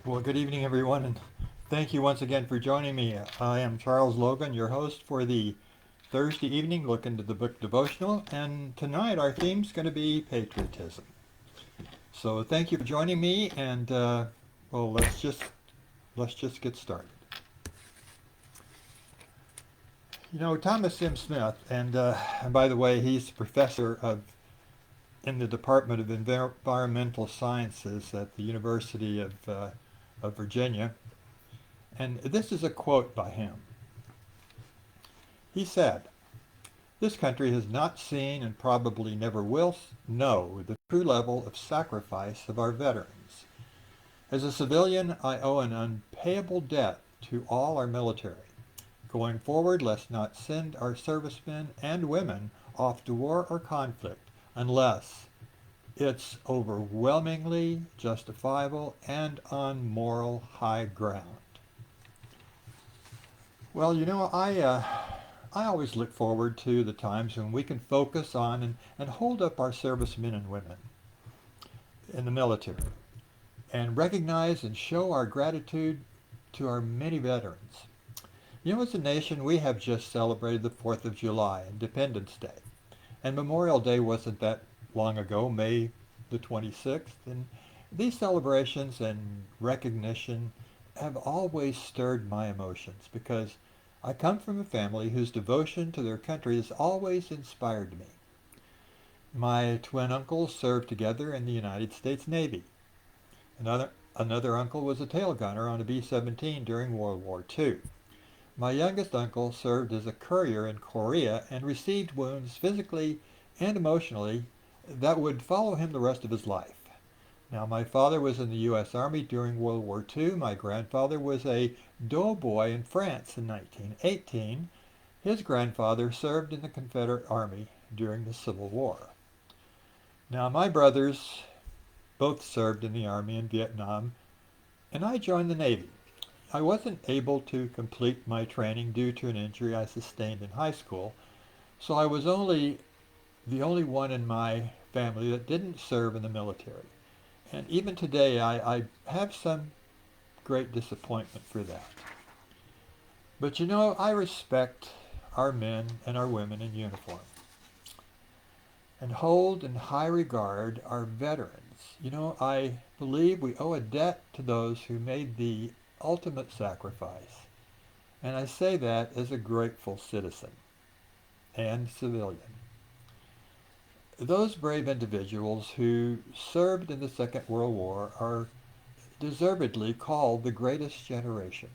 Well, good evening, everyone, and thank you once again for joining me. I am Charles Logan, your host for the Thursday evening look into the book devotional, and tonight our theme is going to be patriotism. So, thank you for joining me, and well, let's just get started. You know, Thomas M. Smith, and by the way, he's professor in the Department of Environmental Sciences at the University of Virginia, and this is a quote by him. He said, "This country has not seen and probably never will know the true level of sacrifice of our veterans. As a civilian, I owe an unpayable debt to all our military. Going forward, let's not send our servicemen and women off to war or conflict unless it's overwhelmingly justifiable and on moral high ground." Well, I always look forward to the times when we can focus on and hold up our servicemen and women in the military and recognize and show our gratitude to our many veterans. You know, as a nation, we have just celebrated the 4th of July, Independence Day. And Memorial Day wasn't that long ago, May the 26th. And these celebrations and recognition have always stirred my emotions because I come from a family whose devotion to their country has always inspired me. My twin uncles served together in the United States Navy. Another uncle was a tail gunner on a B-17 during World War II. My youngest uncle served as a courier in Korea and received wounds physically and emotionally that would follow him the rest of his life. Now, my father was in the U.S. Army during World War II. My grandfather was a doughboy in France in 1918. His grandfather served in the Confederate Army during the Civil War. Now, my brothers both served in the Army in Vietnam, and I joined the Navy. I wasn't able to complete my training due to an injury I sustained in high school, so I was the only one in my family that didn't serve in the military. And even today, I have some great disappointment for that. But you know, I respect our men and our women in uniform and hold in high regard our veterans. You know, I believe we owe a debt to those who made the ultimate sacrifice. And I say that as a grateful citizen and civilian. Those brave individuals who served in the Second World War are deservedly called the greatest generation.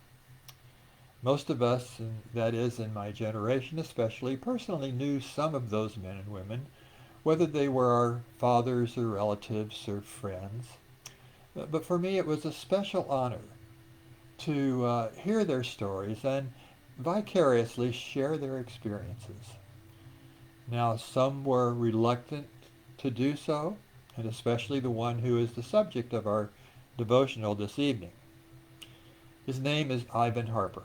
Most of us, and that is in my generation especially, personally knew some of those men and women, whether they were our fathers or relatives or friends. But for me, it was a special honor to hear their stories and vicariously share their experiences. Now, some were reluctant to do so, and especially the one who is the subject of our devotional this evening. His name is Ivan Harper.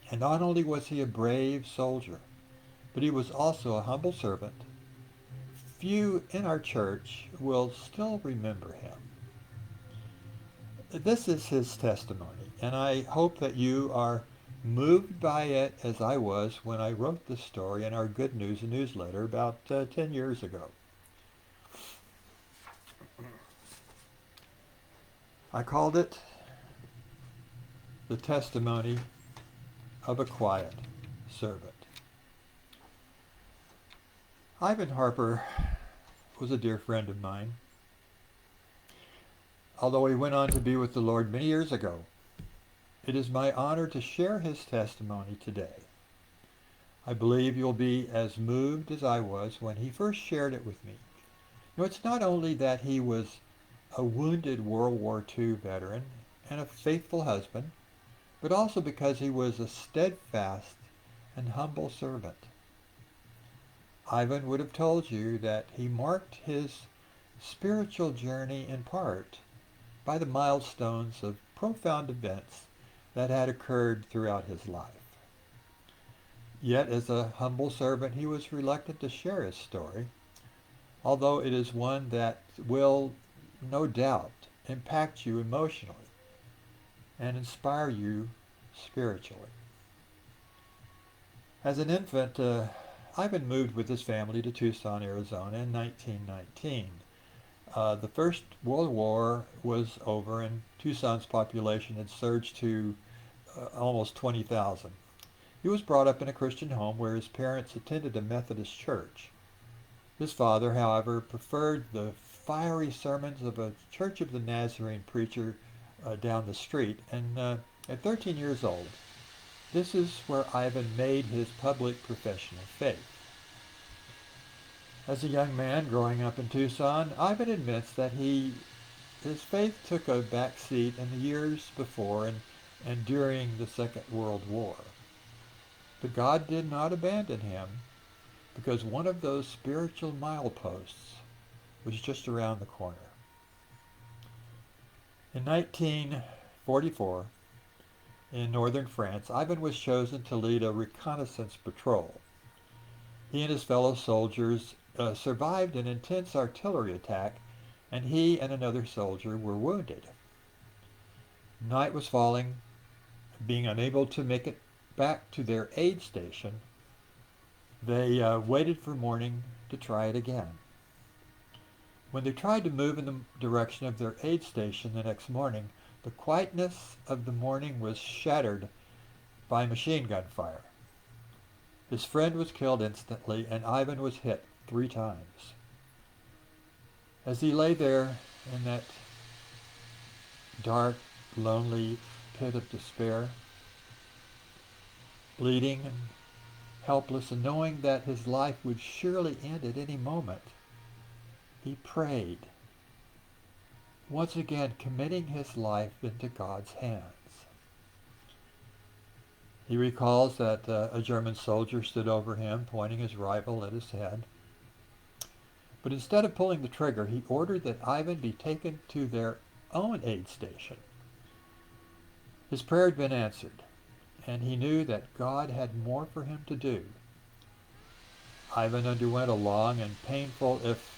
And not only was he a brave soldier, but he was also a humble servant. Few in our church will still remember him. This is his testimony, and I hope that you are moved by it as I was when I wrote this story in our Good News newsletter about 10 years ago. I called it The Testimony of a Quiet Servant. Ivan Harper was a dear friend of mine, although he went on to be with the Lord many years ago. It is my honor to share his testimony today. I believe you'll be as moved as I was when he first shared it with me. You know, it's not only that he was a wounded World War II veteran and a faithful husband, but also because he was a steadfast and humble servant. Ivan would have told you that he marked his spiritual journey in part by the milestones of profound events that had occurred throughout his life. Yet, as a humble servant, he was reluctant to share his story, although it is one that will, no doubt, impact you emotionally. and inspire you spiritually. As an infant, Ivan moved with his family to Tucson, Arizona in 1919. The First World War was over and Tucson's population had surged to almost 20,000. He was brought up in a Christian home where his parents attended a Methodist church. His father, however, preferred the fiery sermons of a Church of the Nazarene preacher down the street, and at 13 years old, this is where Ivan made his public profession of faith. As a young man growing up in Tucson, Ivan admits that his faith took a back seat in the years before and during the Second World War. But God did not abandon him because one of those spiritual mileposts was just around the corner. In 1944, in northern France, Ivan was chosen to lead a reconnaissance patrol. He and his fellow soldiers survived an intense artillery attack, and he and another soldier were wounded. Night was falling. Being unable to make it back to their aid station, they waited for morning to try it again. When they tried to move in the direction of their aid station the next morning, the quietness of the morning was shattered by machine gun fire. His friend was killed instantly, and Ivan was hit 3 times. As he lay there in that dark, lonely pit of despair, bleeding and helpless, and knowing that his life would surely end at any moment, he prayed, once again committing his life into God's hands. He recalls that a German soldier stood over him, pointing his rifle at his head. But instead of pulling the trigger, he ordered that Ivan be taken to their own aid station. His prayer had been answered, and he knew that God had more for him to do. Ivan underwent a long and painful, if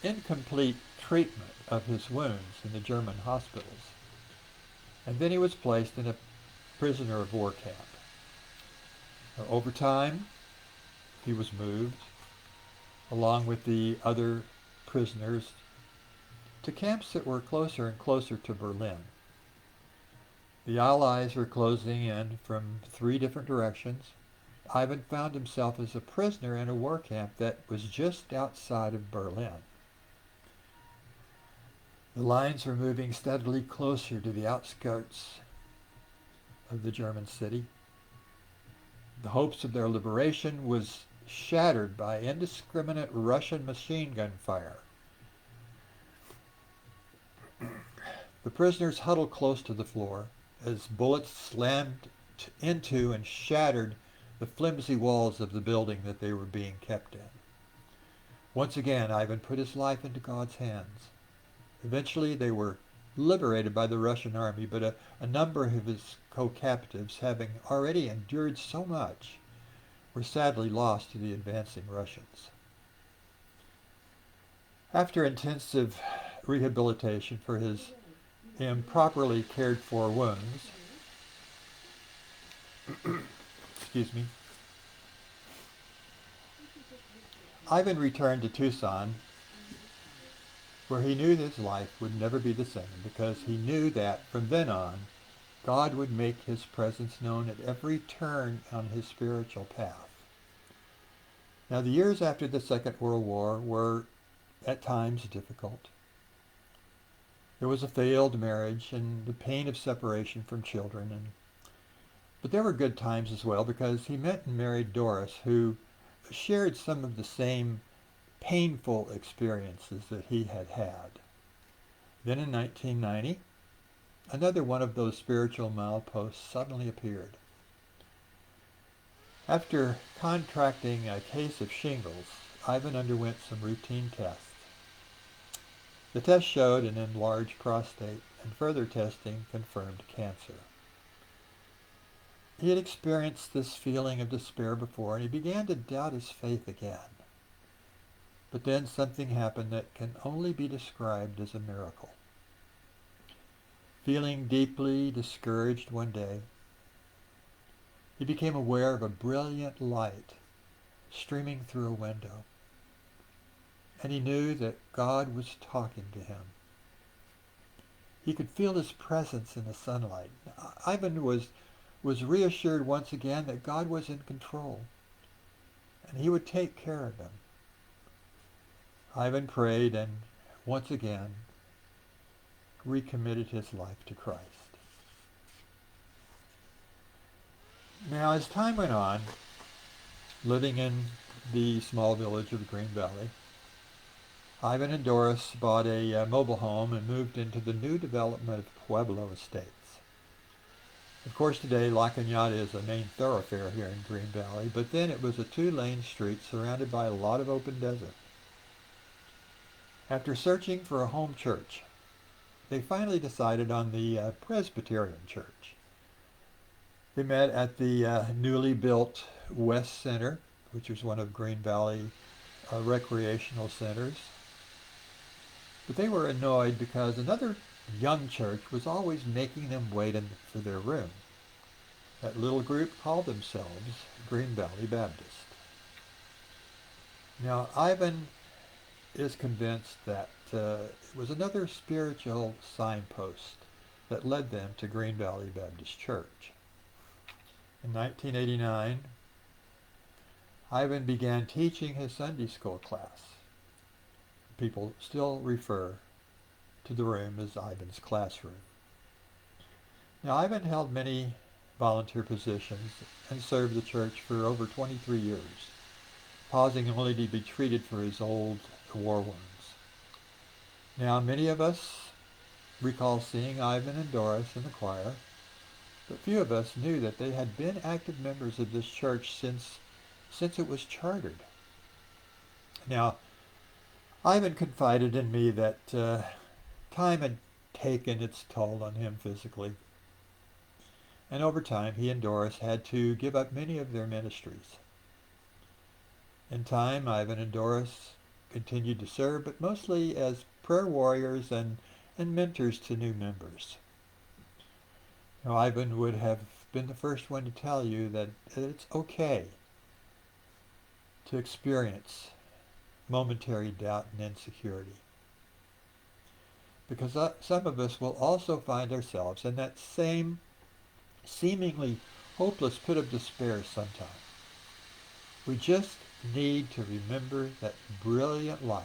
incomplete, treatment of his wounds in the German hospitals, and then he was placed in a prisoner of war camp. Over time, he was moved, along with the other prisoners, to camps that were closer and closer to Berlin. The Allies were closing in from 3 different directions. Ivan found himself as a prisoner in a war camp that was just outside of Berlin. The lines were moving steadily closer to the outskirts of the German city. The hopes of their liberation was shattered by indiscriminate Russian machine gun fire. The prisoners huddled close to the floor as bullets slammed into and shattered the flimsy walls of the building that they were being kept in. Once again, Ivan put his life into God's hands. Eventually, they were liberated by the Russian army, but a number of his co-captives, having already endured so much, were sadly lost to the advancing Russians. After intensive rehabilitation for his improperly cared for wounds, excuse me, Ivan returned to Tucson, where he knew his life would never be the same, because he knew that from then on, God would make his presence known at every turn on his spiritual path. Now, the years after the Second World War were at times difficult. There was a failed marriage and the pain of separation from children, but there were good times as well, because he met and married Doris, who shared some of the same painful experiences that he had had. Then in 1990, another one of those spiritual mileposts suddenly appeared. After contracting a case of shingles, Ivan underwent some routine tests. The test showed an enlarged prostate, and further testing confirmed cancer. He had experienced this feeling of despair before, and he began to doubt his faith again. But then something happened that can only be described as a miracle. Feeling deeply discouraged one day, he became aware of a brilliant light streaming through a window, and he knew that God was talking to him. He could feel his presence in the sunlight. Ivan was reassured once again that God was in control, and he would take care of him. Ivan prayed and once again recommitted his life to Christ. Now, as time went on, living in the small village of Green Valley, Ivan and Doris bought a mobile home and moved into the new development of Pueblo Estates. Of course, today La Cañada is a main thoroughfare here in Green Valley, but then it was a two-lane street surrounded by a lot of open desert. After searching for a home church, they finally decided on the Presbyterian Church. They met at the newly built West Center, which was one of Green Valley recreational centers. But they were annoyed because another young church was always making them wait for their room. That little group called themselves Green Valley Baptist. Now, Ivan is convinced that it was another spiritual signpost that led them to Green Valley Baptist Church. In 1989, Ivan began teaching his Sunday school class. People still refer to the room as Ivan's classroom. Now, Ivan held many volunteer positions and served the church for over 23 years, pausing only to be treated for his old war wounds. Now, many of us recall seeing Ivan and Doris in the choir, but few of us knew that they had been active members of this church since it was chartered. Now, Ivan confided in me that time had taken its toll on him physically, and over time he and Doris had to give up many of their ministries. In time, Ivan and Doris continued to serve, but mostly as prayer warriors and mentors to new members. Now, Ivan would have been the first one to tell you that it's okay to experience momentary doubt and insecurity, because some of us will also find ourselves in that same seemingly hopeless pit of despair sometime. We just need to remember that brilliant light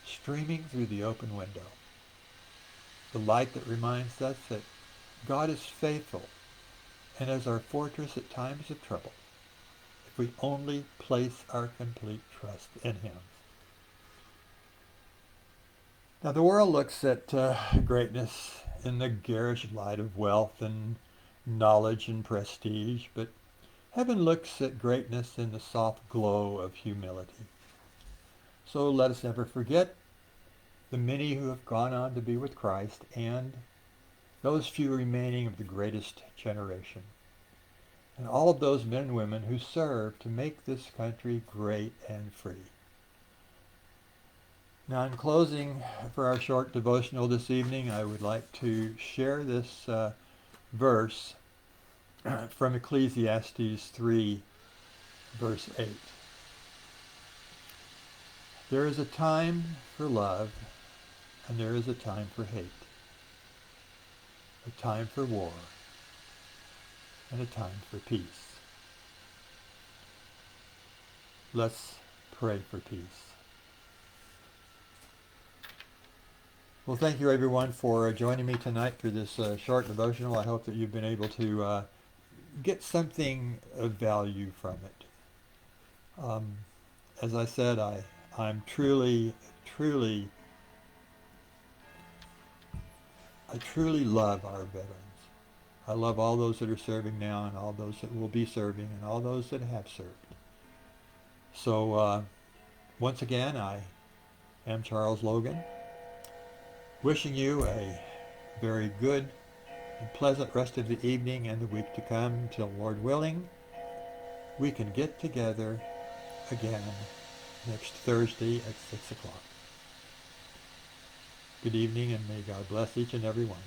streaming through the open window, the light that reminds us that God is faithful and is our fortress at times of trouble, if we only place our complete trust in him. Now, the world looks at greatness in the garish light of wealth and knowledge and prestige, but heaven looks at greatness in the soft glow of humility. So let us never forget the many who have gone on to be with Christ and those few remaining of the greatest generation, and all of those men and women who serve to make this country great and free. Now, in closing for our short devotional this evening, I would like to share this verse from Ecclesiastes 3, verse 8. There is a time for love, and there is a time for hate, a time for war, and a time for peace. Let's pray for peace. Well, thank you everyone for joining me tonight for this short devotional. I hope that you've been able to get something of value from it. As I said, I truly love our veterans. I love all those that are serving now and all those that will be serving and all those that have served. So once again, I am Charles Logan, wishing you a very good and pleasant rest of the evening and the week to come until, Lord willing, we can get together again next Thursday at 6 o'clock. Good evening, and may God bless each and every one.